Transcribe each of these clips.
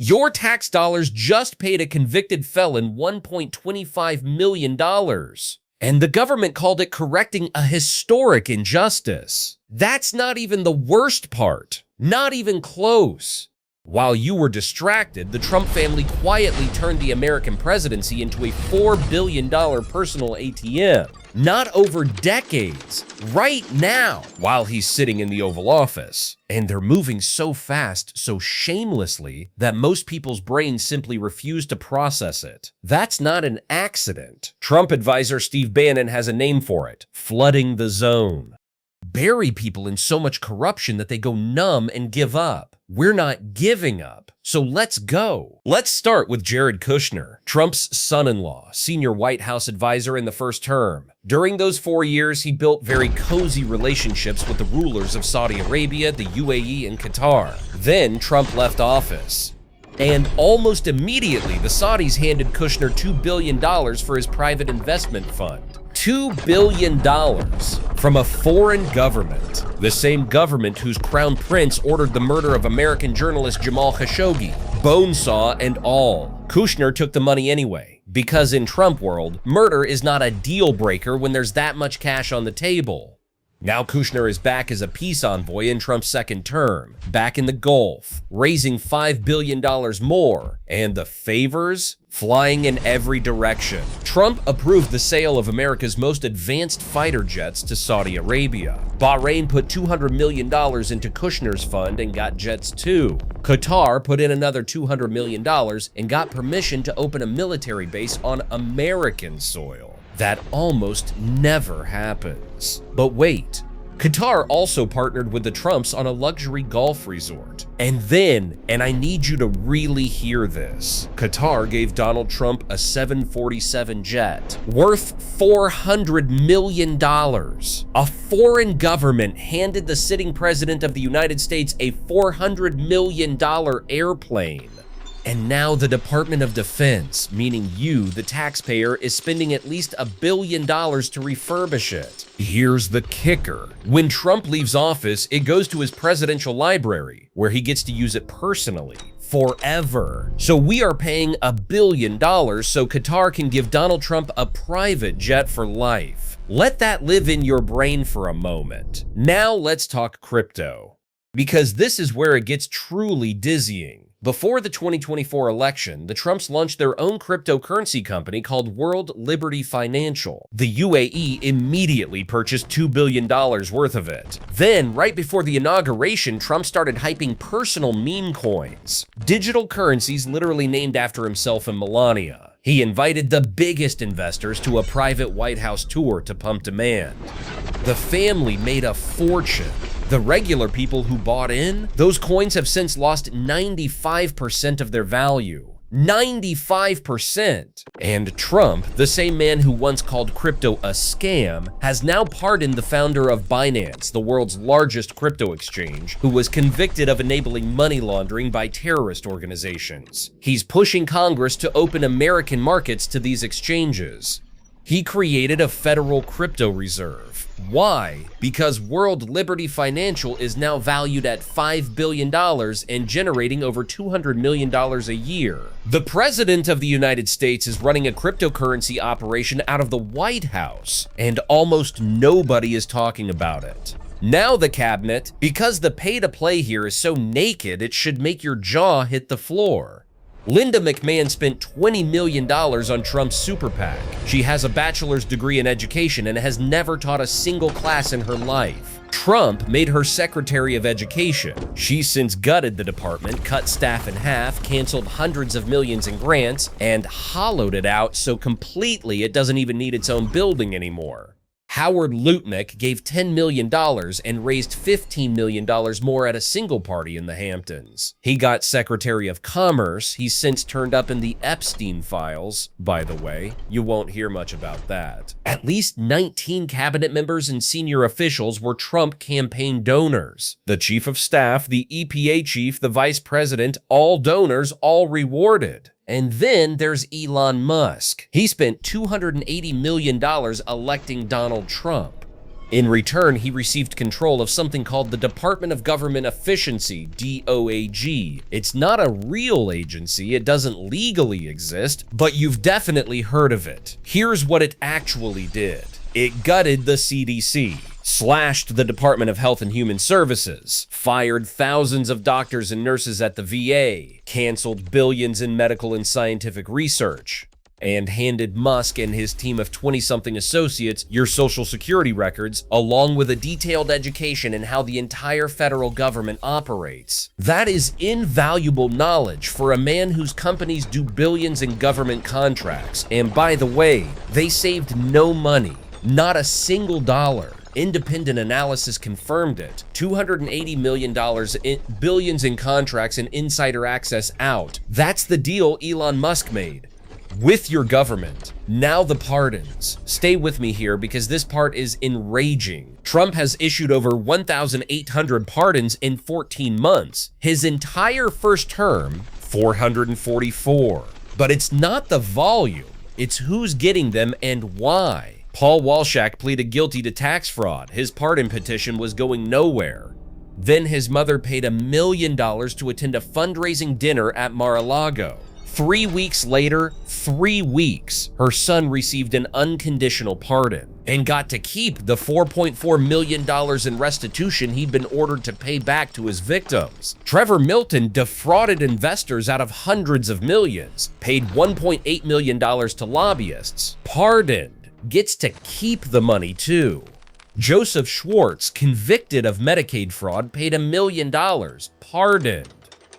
Your tax dollars just paid a convicted felon $1.25 million. And the government called it correcting a historic injustice. That's not even the worst part. Not even close. While you were distracted, the Trump family quietly turned the American presidency into a $4 billion personal ATM. Not over decades, right now, while he's sitting in the Oval Office. And they're moving so fast, so shamelessly, that most people's brains simply refuse to process it. That's not an accident. Trump advisor Steve Bannon has a name for it: flooding the zone. Bury people in so much corruption that they go numb and give up. We're not giving up, so let's go. Let's start with Jared Kushner, Trump's son-in-law, senior White House advisor in the first term. During those 4 years, he built very cozy relationships with the rulers of Saudi Arabia, the UAE, and Qatar. Then Trump left office. And almost immediately, the Saudis handed Kushner $2 billion for his private investment fund. $2 billion from a foreign government, the same government whose crown prince ordered the murder of American journalist Jamal Khashoggi, bone saw and all. Kushner took the money anyway, because in Trump world, murder is not a deal breaker when there's that much cash on the table. Now Kushner is back as a peace envoy in Trump's second term, back in the Gulf, raising $5 billion more, and the favors flying in every direction. Trump approved the sale of America's most advanced fighter jets to Saudi Arabia. Bahrain put $200 million into Kushner's fund and got jets too. Qatar put in another $200 million and got permission to open a military base on American soil. That almost never happens. But wait, Qatar also partnered with the Trumps on a luxury golf resort. And then, and I need you to really hear this, Qatar gave Donald Trump a 747 jet worth $400 million. A foreign government handed the sitting president of the United States a $400 million airplane. And now the Department of Defense, meaning you, the taxpayer, is spending at least $1 billion to refurbish it. Here's the kicker. When Trump leaves office, it goes to his presidential library, where he gets to use it personally. Forever. So we are paying $1 billion so Qatar can give Donald Trump a private jet for life. Let that live in your brain for a moment. Now let's talk crypto, because this is where it gets truly dizzying. Before the 2024 election, the Trumps launched their own cryptocurrency company called World Liberty Financial. The UAE immediately purchased $2 billion worth of it. Then, right before the inauguration, Trump started hyping personal meme coins, digital currencies literally named after himself and Melania. He invited the biggest investors to a private White House tour to pump demand. The family made a fortune. The regular people who bought in, those coins have since lost 95% of their value. 95%! And Trump, the same man who once called crypto a scam, has now pardoned the founder of Binance, the world's largest crypto exchange, who was convicted of enabling money laundering by terrorist organizations. He's pushing Congress to open American markets to these exchanges. He created a federal crypto reserve. Why? Because World Liberty Financial is now valued at $5 billion and generating over $200 million a year. The President of the United States is running a cryptocurrency operation out of the White House, and almost nobody is talking about it. Now the cabinet, because the pay-to-play here is so naked, it should make your jaw hit the floor. Linda McMahon spent $20 million on Trump's super PAC. She has a bachelor's degree in education and has never taught a single class in her life. Trump made her Secretary of Education. She's since gutted the department, cut staff in half, canceled hundreds of millions in grants, and hollowed it out so completely it doesn't even need its own building anymore. Howard Lutnick gave $10 million and raised $15 million more at a single party in the Hamptons. He got Secretary of Commerce. He's since turned up in the Epstein files, by the way. You won't hear much about that. At least 19 cabinet members and senior officials were Trump campaign donors. The chief of staff, the EPA chief, the vice president, all donors, all rewarded. And then there's Elon Musk. He spent $280 million electing Donald Trump. In return, he received control of something called the Department of Government Efficiency, DOAG. It's not a real agency, it doesn't legally exist, but you've definitely heard of it. Here's what it actually did. It gutted the CDC, slashed the Department of Health and Human Services, fired thousands of doctors and nurses at the VA, canceled billions in medical and scientific research, and handed Musk and his team of 20-something associates your social security records, along with a detailed education in how the entire federal government operates. That is invaluable knowledge for a man whose companies do billions in government contracts. And by the way, they saved no money, not a single dollar. Independent analysis confirmed it. $280 million in billions in contracts and insider access out. That's the deal Elon Musk made with your government. Now the pardons. Stay with me here because this part is enraging. Trump has issued over 1,800 pardons in 14 months. His entire first term, 444. But it's not the volume, it's who's getting them and why. Paul Walshak pleaded guilty to tax fraud. His pardon petition was going nowhere. Then his mother paid $1 million to attend a fundraising dinner at Mar-a-Lago. 3 weeks later, 3 weeks, her son received an unconditional pardon and got to keep the $4.4 million in restitution he'd been ordered to pay back to his victims. Trevor Milton defrauded investors out of hundreds of millions, paid $1.8 million to lobbyists, pardoned, gets to keep the money too. Joseph Schwartz, convicted of Medicaid fraud, paid $1 million, pardoned.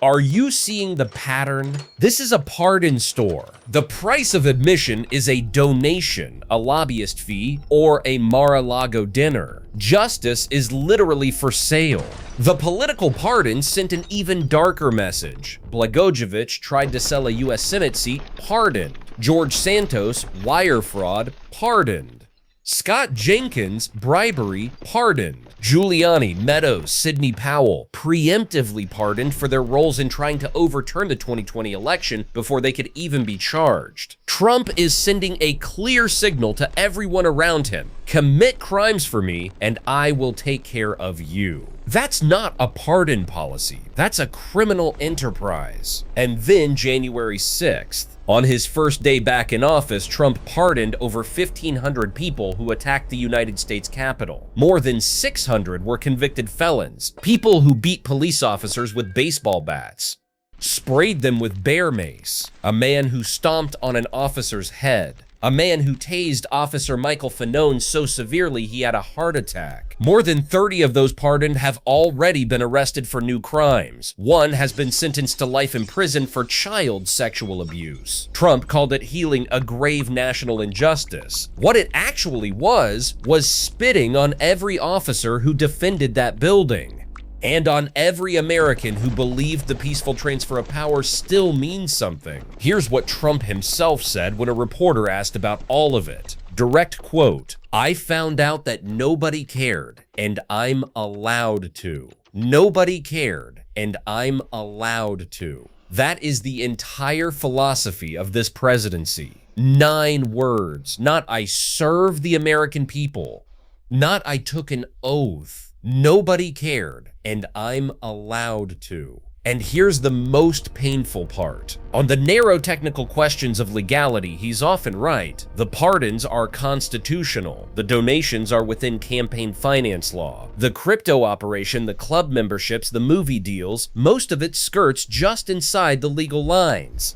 Are you seeing the pattern? This is a pardon store. The price of admission is a donation, a lobbyist fee, or a Mar-a-Lago dinner. Justice is literally for sale. The political pardon sent an even darker message. Blagojevich tried to sell a U.S. Senate seat, pardoned. George Santos, wire fraud, pardoned. Scott Jenkins, bribery, pardoned. Giuliani, Meadows, Sidney Powell, preemptively pardoned for their roles in trying to overturn the 2020 election before they could even be charged. Trump is sending a clear signal to everyone around him: commit crimes for me, and I will take care of you. That's not a pardon policy. That's a criminal enterprise. And then January 6th, on his first day back in office, Trump pardoned over 1,500 people who attacked the United States Capitol. More than 600 were convicted felons, people who beat police officers with baseball bats, sprayed them with bear mace, a man who stomped on an officer's head, a man who tased Officer Michael Fanone so severely he had a heart attack. More than 30 of those pardoned have already been arrested for new crimes. One has been sentenced to life in prison for child sexual abuse. Trump called it healing a grave national injustice. What it actually was spitting on every officer who defended that building. And on every American who believed the peaceful transfer of power still means something. Here's what Trump himself said when a reporter asked about all of it. Direct quote, "I found out that nobody cared, and I'm allowed to. Nobody cared, and I'm allowed to." That is the entire philosophy of this presidency. 9 words, not "I serve the American people," not "I took an oath." Nobody cared, and I'm allowed to. And here's the most painful part. On the narrow technical questions of legality, he's often right. The pardons are constitutional. The donations are within campaign finance law. The crypto operation, the club memberships, the movie deals, most of it skirts just inside the legal lines.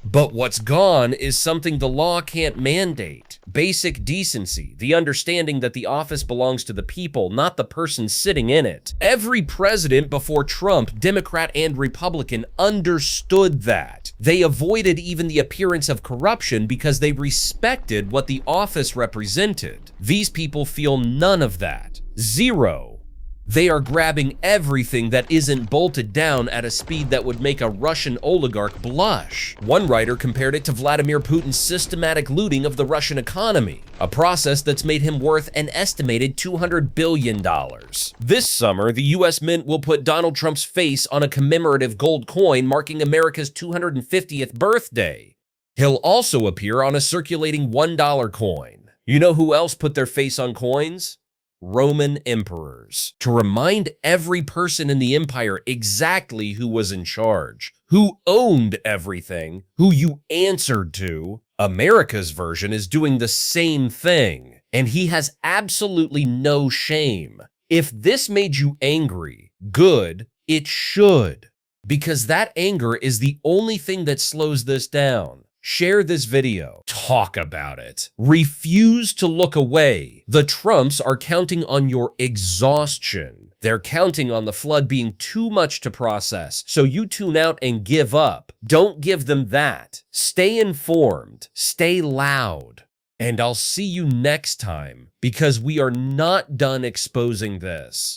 But what's gone is something the law can't mandate. Basic decency, the understanding that the office belongs to the people, not the person sitting in it. Every president before Trump, Democrat and Republican, understood that. They avoided even the appearance of corruption because they respected what the office represented. These people feel none of that. Zero. They are grabbing everything that isn't bolted down at a speed that would make a Russian oligarch blush. One writer compared it to Vladimir Putin's systematic looting of the Russian economy, a process that's made him worth an estimated $200 billion. This summer, the US Mint will put Donald Trump's face on a commemorative gold coin marking America's 250th birthday. He'll also appear on a circulating $1 coin. You know who else put their face on coins? Roman emperors, to remind every person in the empire exactly who was in charge, who owned everything, who you answered to. America's version is doing the same thing, and he has absolutely no shame. If this made you angry, good, it should, because that anger is the only thing that slows this down. Share this video. Talk about it. Refuse to look away. The Trumps are counting on your exhaustion. They're counting on the flood being too much to process, so you tune out and give up. Don't give them that. Stay informed. Stay loud. And I'll see you next time, because we are not done exposing this.